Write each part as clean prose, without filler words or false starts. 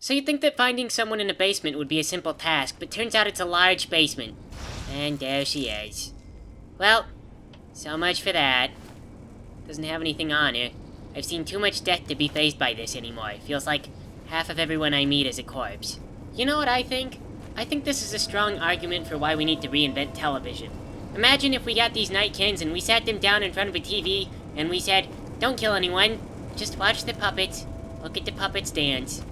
So you'd think that finding someone in a basement would be a simple task, but turns out it's a large basement. And there she is. Well, so much for that. Doesn't have anything on her. I've seen too much death to be fazed by this anymore. It feels like half of everyone I meet is a corpse. You know what I think? I think this is a strong argument for why we need to reinvent television. Imagine if we got these nightkins and we sat them down in front of a TV and we said, don't kill anyone, just watch the puppets, look at the puppets dance.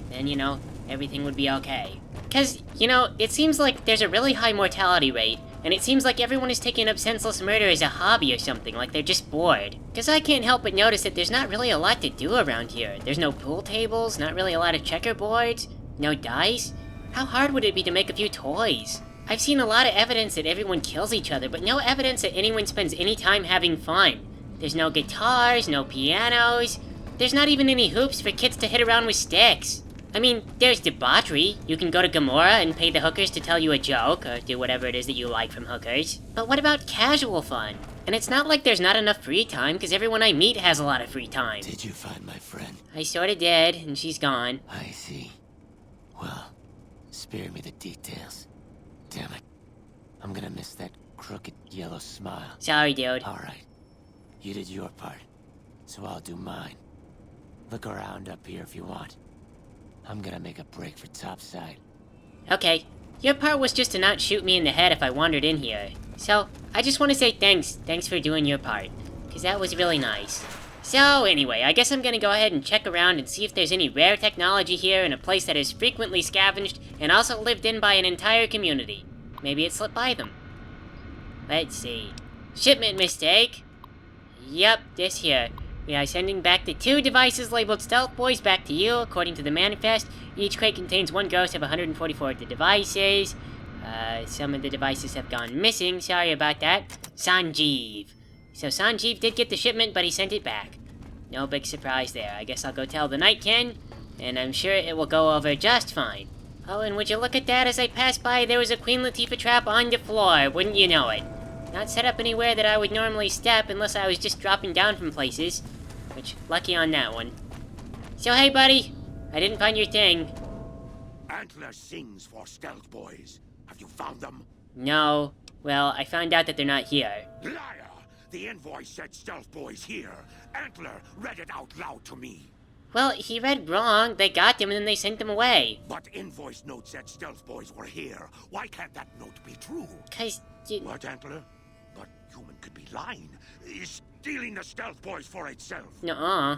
Then, everything would be okay. Cause, it seems like there's a really high mortality rate, and it seems like everyone is taking up senseless murder as a hobby or something, like they're just bored. Cause I can't help but notice that there's not really a lot to do around here. There's no pool tables, not really a lot of checkerboards, no dice. How hard would it be to make a few toys? I've seen a lot of evidence that everyone kills each other, but no evidence that anyone spends any time having fun. There's no guitars, no pianos. There's not even any hoops for kids to hit around with sticks. I mean, there's debauchery. You can go to Gomorrah and pay the hookers to tell you a joke, or do whatever it is that you like from hookers. But what about casual fun? And it's not like there's not enough free time, because everyone I meet has a lot of free time. Did you find my friend? I sorta did, and she's gone. I see. Well, spare me the details. Damn it. I'm gonna miss that crooked yellow smile. Sorry, dude. Alright. You did your part, so I'll do mine. Look around up here if you want. I'm gonna make a break for topside. Okay. Your part was just to not shoot me in the head if I wandered in here. So, I just want to say thanks. Thanks for doing your part. Because that was really nice. So, anyway, I guess I'm gonna go ahead and check around and see if there's any rare technology here in a place that is frequently scavenged and also lived in by an entire community. Maybe it slipped by them. Let's see. Shipment mistake. Yup, this here. We are sending back the 2 devices labeled Stealth Boys back to you, according to the manifest. Each crate contains 1 ghost of 144 of the devices. Some of the devices have gone missing, sorry about that. Sanjeev. So Sanjeev did get the shipment, but he sent it back. No big surprise there. I guess I'll go tell the Nightkin, and I'm sure it will go over just fine. Oh, and would you look at that, as I passed by, there was a Queen Latifah trap on the floor, wouldn't you know it? Not set up anywhere that I would normally step unless I was just dropping down from places. Which, lucky on that one. So hey buddy, I didn't find your thing. Antler sings for Stealth Boys. Have you found them? No. Well, I found out that they're not here. Liar! The invoice said Stealth Boys here. Antler read it out loud to me. Well, he read wrong. They got them and then they sent them away. But invoice note said Stealth Boys were here. Why can't that note be true? 'Cause you... What, Antler? But human could be lying. Is stealing the Stealth Boys for itself. Nuh-uh.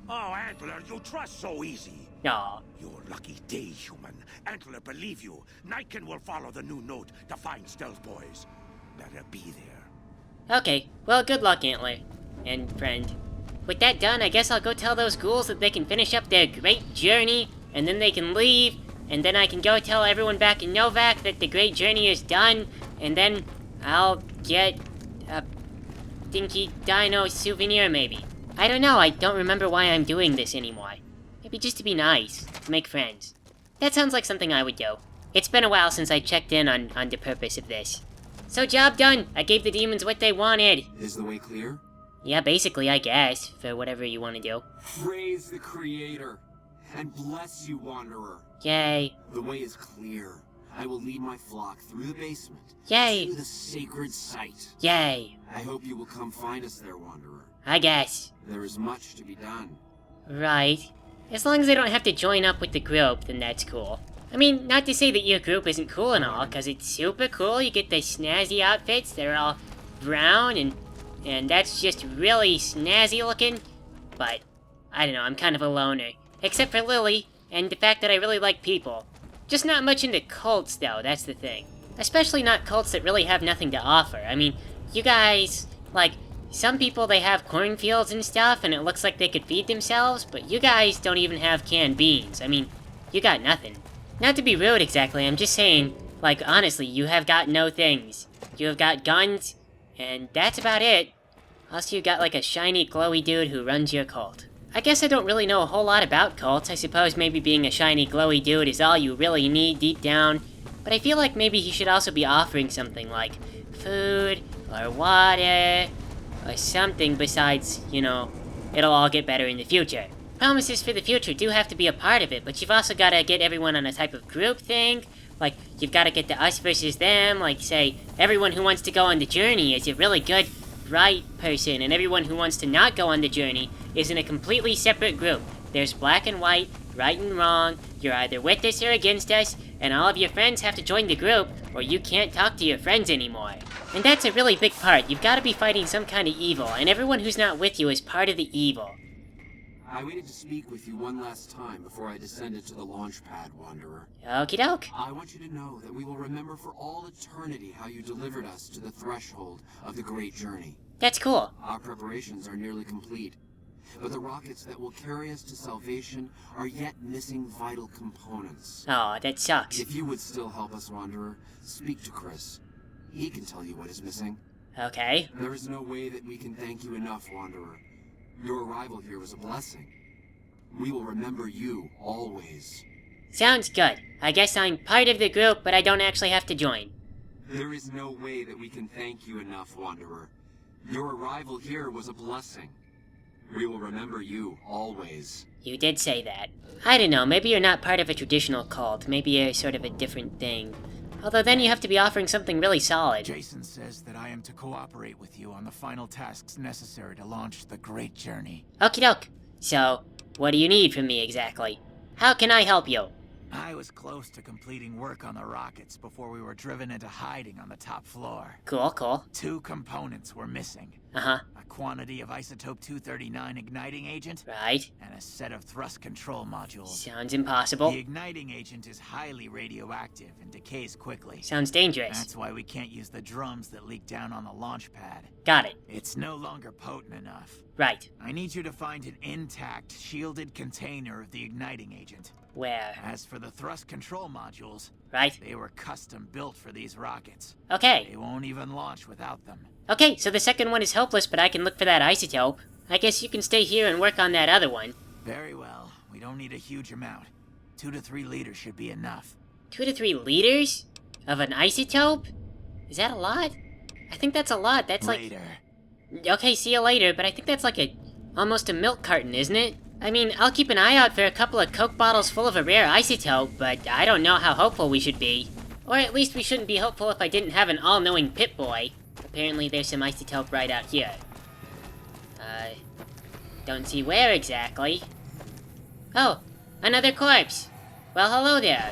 Oh, Antler, you trust so easy. Aw. Your lucky day, human. Antler, believe you. Nightkin will follow the new note to find Stealth Boys. Better be there. Okay, well, good luck, Antler. And friend. With that done, I guess I'll go tell those ghouls that they can finish up their great journey, and then they can leave, and then I can go tell everyone back in Novac that the great journey is done, and then I'll get a dinky dino souvenir, maybe. I don't know, I don't remember why I'm doing this anymore. Maybe just to be nice, to make friends. That sounds like something I would do. It's been a while since I checked in on the purpose of this. So job done! I gave the demons what they wanted! Is the way clear? Yeah, basically, I guess, for whatever you want to do. Praise the Creator, and bless you, Wanderer. Yay. The way is clear. I will lead my flock through the basement. Yay. To the sacred site. Yay. I hope you will come find us there, Wanderer. I guess. There is much to be done. Right. As long as I don't have to join up with the group, then that's cool. I mean, not to say that your group isn't cool and all, because it's super cool. You get the snazzy outfits. They're all brown, and that's just really snazzy looking. But, I don't know, I'm kind of a loner. Except for Lily, and the fact that I really like people. Just not much into cults, though, that's the thing. Especially not cults that really have nothing to offer. I mean, you guys, like, some people, they have cornfields and stuff, and it looks like they could feed themselves, but you guys don't even have canned beans. I mean, you got nothing. Not to be rude exactly, I'm just saying, like, honestly, you have got no things. You have got guns, and that's about it. Also, you got, like, a shiny, glowy dude who runs your cult. I guess I don't really know a whole lot about cults. I suppose maybe being a shiny, glowy dude is all you really need deep down. But I feel like maybe he should also be offering something like food, or water, or something besides, you know, it'll all get better in the future. promises for the future do have to be a part of it, but you've also gotta get everyone on a type of group thing. Like, you've gotta get the us versus them, like, say, everyone who wants to go on the journey is a really good, bright person, and everyone who wants to not go on the journey is in a completely separate group. There's black and white, right and wrong, you're either with us or against us, and all of your friends have to join the group, or you can't talk to your friends anymore. And that's a really big part. You've gotta be fighting some kind of evil, and everyone who's not with you is part of the evil. I waited to speak with you one last time before I descended to the launch pad, Wanderer. Okie doke. I want you to know that we will remember for all eternity how you delivered us to the threshold of the great journey. That's cool. Our preparations are nearly complete, but the rockets that will carry us to salvation are yet missing vital components. Oh, that sucks. If you would still help us, Wanderer, speak to Chris. He can tell you what is missing. Okay. There is no way that we can thank you enough, Wanderer. Your arrival here was a blessing. We will remember you, always. Sounds good. I guess I'm part of the group, but I don't actually have to join. There is no way that we can thank you enough, Wanderer. Your arrival here was a blessing. We will remember you, always. You did say that. I don't know, maybe you're not part of a traditional cult. Maybe you're sort of a different thing. Although then you have to be offering something really solid. Jason says that I am to cooperate with you on the final tasks necessary to launch the great journey. Okie doke. So, what do you need from me exactly? How can I help you? I was close to completing work on the rockets before we were driven into hiding on the top floor. Cool, cool. 2 components were missing. Uh-huh. A quantity of isotope 239 igniting agent, Right. and a set of thrust control modules. Sounds impossible. The igniting agent is highly radioactive and decays quickly. Sounds dangerous. That's why we can't use the drums that leak down on the launch pad. Got it. It's no longer potent enough. Right. I need you to find an intact, shielded container of the igniting agent. Where? As for the thrust control modules, Right. they were custom built for these rockets. Okay. They won't even launch without them. Okay, so the second one is hopeless, but I can look for that isotope. I guess you can stay here and work on that other one. Very well. We don't need a huge amount. 2 to 3 liters should be enough. 2 to 3 liters? Of an isotope? Is that a lot? I think that's a lot. That's like... Later. Okay, see you later, but I think that's like almost a milk carton, isn't it? I mean, I'll keep an eye out for a couple of Coke bottles full of a rare isotope, but I don't know how hopeful we should be. Or at least we shouldn't be hopeful if I didn't have an all-knowing Pip-Boy. Apparently there's some isotope right out here. Don't see where exactly. Oh, another corpse! Well, hello there.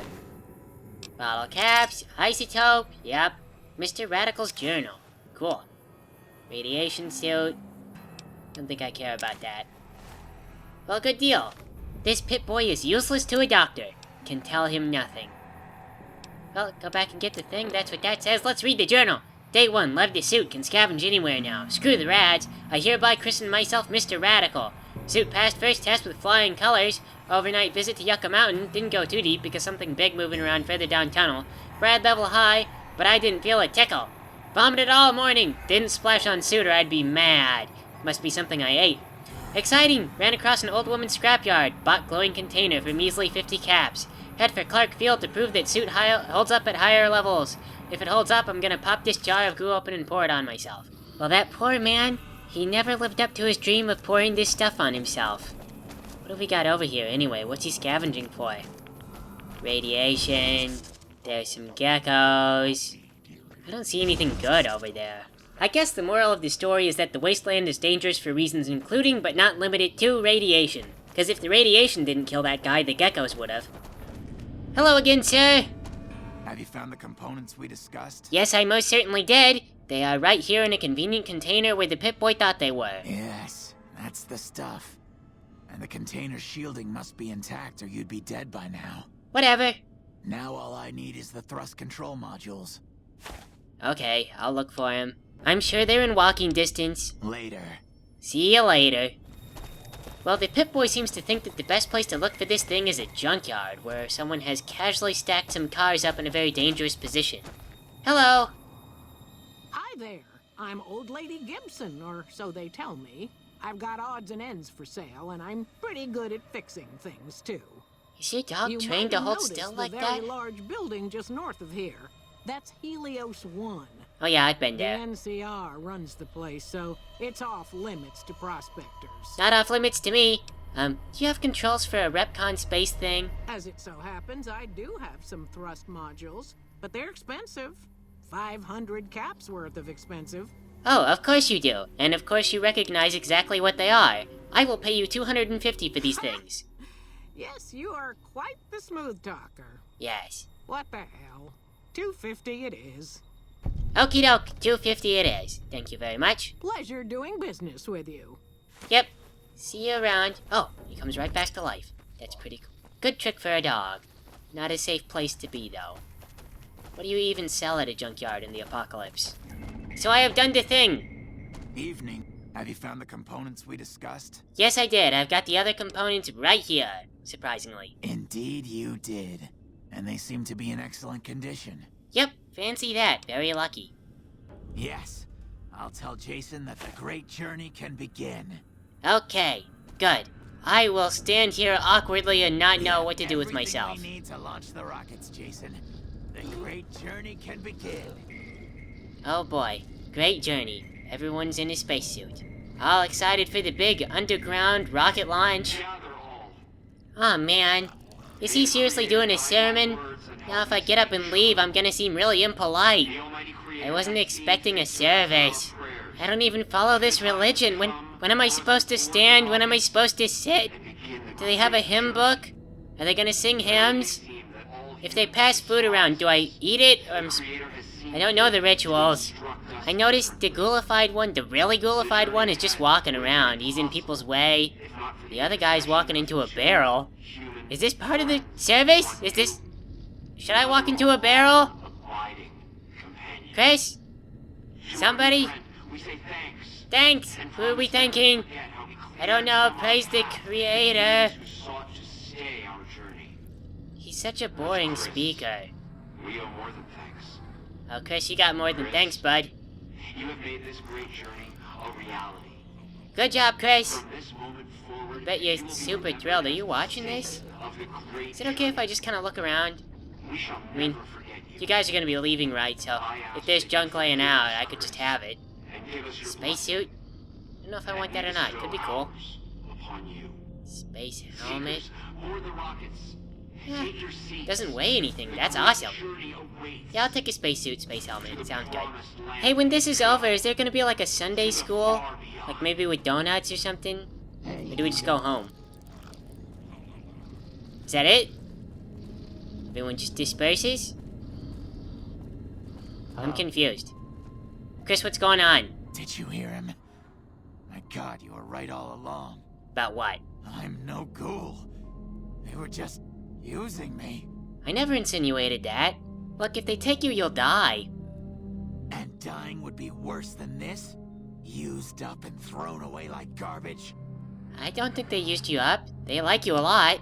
Bottle caps, isotope, yep. Mr. Radical's journal. Cool. Radiation suit. Don't think I care about that. Well, good deal. This Pip-Boy is useless to a doctor. Can tell him nothing. Well, go back and get the thing, that's what that says. Let's read the journal. Day 1, love the suit, can scavenge anywhere now. Screw the rads. I hereby christen myself Mr. Radical. Suit passed first test with flying colors. Overnight visit to Yucca Mountain. Didn't go too deep because something big moving around further down tunnel. Rad level high, but I didn't feel a tickle. Vomited all morning. Didn't splash on suit or I'd be mad. Must be something I ate. Exciting! Ran across an old woman's scrapyard. Bought glowing container for measly 50 caps. Head for Clark Field to prove that suit holds up at higher levels. If it holds up, I'm gonna pop this jar of goo open and pour it on myself. Well, that poor man, he never lived up to his dream of pouring this stuff on himself. What have we got over here anyway? What's he scavenging for? Radiation. There's some geckos. I don't see anything good over there. I guess the moral of the story is that the wasteland is dangerous for reasons including, but not limited to, radiation. Because if the radiation didn't kill that guy, the geckos would've. Hello again, sir! Have you found the components we discussed? Yes, I most certainly did. They are right here in a convenient container where the Pip-Boy thought they were. Yes, that's the stuff. And the container's shielding must be intact or you'd be dead by now. Whatever. Now all I need is the thrust control modules. Okay, I'll look for him. I'm sure they're in walking distance. Later. See you later. Well, the Pip-Boy seems to think that the best place to look for this thing is a junkyard, where someone has casually stacked some cars up in a very dangerous position. Hello! Hi there. I'm Old Lady Gibson, or so they tell me. I've got odds and ends for sale, and I'm pretty good at fixing things, too. Is your dog You trained might to hold notice still the like very that? large building just north of here. That's Helios 1. Oh yeah, I've been The there. NCR runs the place, so it's off limits to prospectors. Not off limits to me. Do you have controls for a Repcon space thing? As it so happens, I do have some thrust modules, but they're expensive. 500 caps worth of expensive. Oh, of course you do. And of course you recognize exactly what they are. I will pay you 250 for these things. Yes, you are quite the smooth talker. Yes. What the hell? 250 it is. Okie doke, 250 it is. Thank you very much. Pleasure doing business with you. Yep. See you around. Oh, he comes right back to life. That's pretty cool. Good trick for a dog. Not a safe place to be, though. What do you even sell at a junkyard in the apocalypse? So I have done the thing! Evening. Have you found the components we discussed? Yes, I did. I've got the other components right here, surprisingly. Indeed you did. And they seem to be in excellent condition. Yep, fancy that. Very lucky. Yes. I'll tell Jason that the great journey can begin. Okay, good. I will stand here awkwardly and not know what to do with myself. Everything we need to launch the rockets, Jason. The great journey can begin. Oh boy, great journey. Everyone's in a spacesuit. All excited for the big underground rocket launch. Aw, man. Is he seriously doing a sermon? Now if I get up and leave, I'm gonna seem really impolite. I wasn't expecting a service. I don't even follow this religion. When am I supposed to stand? When am I supposed to sit? Do they have a hymn book? Are they gonna sing hymns? If they pass food around, do I eat it? Or I don't know the rituals. I noticed the ghoulified one, the really ghoulified one, is just walking around. He's in people's way. The other guy's walking into a barrel. Is this part of the service? Is this... Should I walk into a barrel? Chris? Somebody? Thanks! Who are we thanking? I don't know, praise the creator. He's such a boring speaker. Oh, Chris, you got more than thanks, bud. You have made this great journey a reality. Good job, Chris. I bet you're super thrilled. Are you watching this? Is it okay if I just kind of look around? I mean, you guys are going to be leaving, right? So if there's junk laying out, I could just have it. Spacesuit? I don't know if I want that or not. Could be cool. Space helmet. Yeah, doesn't weigh anything. That's awesome. Yeah, I'll take a spacesuit, space helmet. It sounds good. Hey, when this is over, is there gonna be like a Sunday school? Like maybe with donuts or something? Or do we just go home? Is that it? Everyone just disperses? I'm confused. Chris, what's going on? Did you hear him? My God, you were right all along. About what? I'm no ghoul. They were just using me. I never insinuated that. Look, if they take you, you'll die. And dying would be worse than this? Used up and thrown away like garbage? I don't think they used you up. They like you a lot.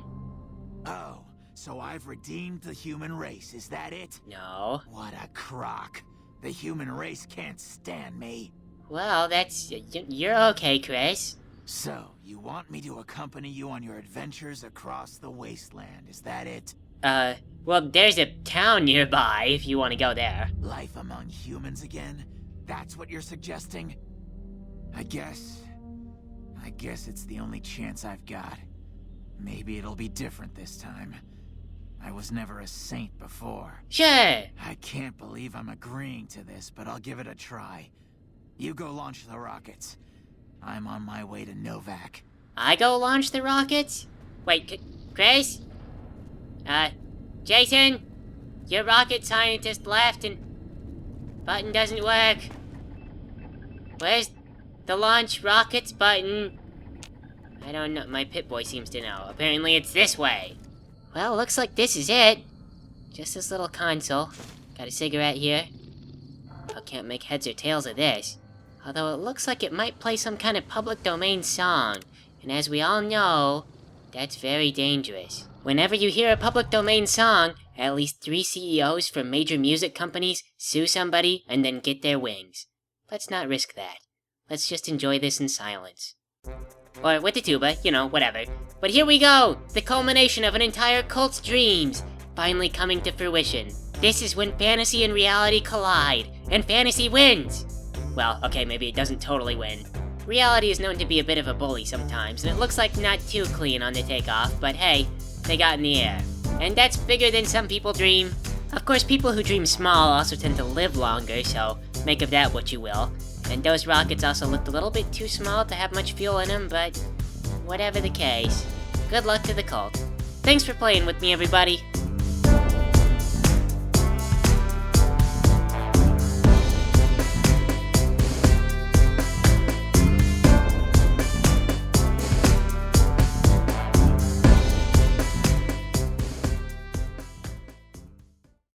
Oh, so I've redeemed the human race, is that it? No. What a crock. The human race can't stand me. Well, that's... You're okay, Chris. So, you want me to accompany you on your adventures across the wasteland, is that it? Well, there's a town nearby if you want to go there. Life among humans again? That's what you're suggesting? I guess it's the only chance I've got. Maybe it'll be different this time. I was never a saint before. Sure. I can't believe I'm agreeing to this, but I'll give it a try. You go launch the rockets. I'm on my way to Novac. I go launch the rockets? Wait, Chris? Jason? Your rocket scientist left and... button doesn't work. Where's the launch rockets button? I don't know. My Pip-Boy seems to know. Apparently it's this way. Well, looks like this is it. Just this little console. Got a cigarette here. I can't make heads or tails of this. Although it looks like it might play some kind of public domain song. And as we all know, that's very dangerous. Whenever you hear a public domain song, at least 3 CEOs from major music companies sue somebody and then get their wings. Let's not risk that. Let's just enjoy this in silence. Or with the tuba, you know, whatever. But here we go! The culmination of an entire cult's dreams, finally coming to fruition. This is when fantasy and reality collide, and fantasy wins! Well, okay, maybe it doesn't totally win. reality is known to be a bit of a bully sometimes, and it looks like not too clean on the takeoff, but hey, they got in the air. And that's bigger than some people dream. Of course, people who dream small also tend to live longer, so make of that what you will. And those rockets also looked a little bit too small to have much fuel in them, but whatever the case, good luck to the cult. Thanks for playing with me, everybody.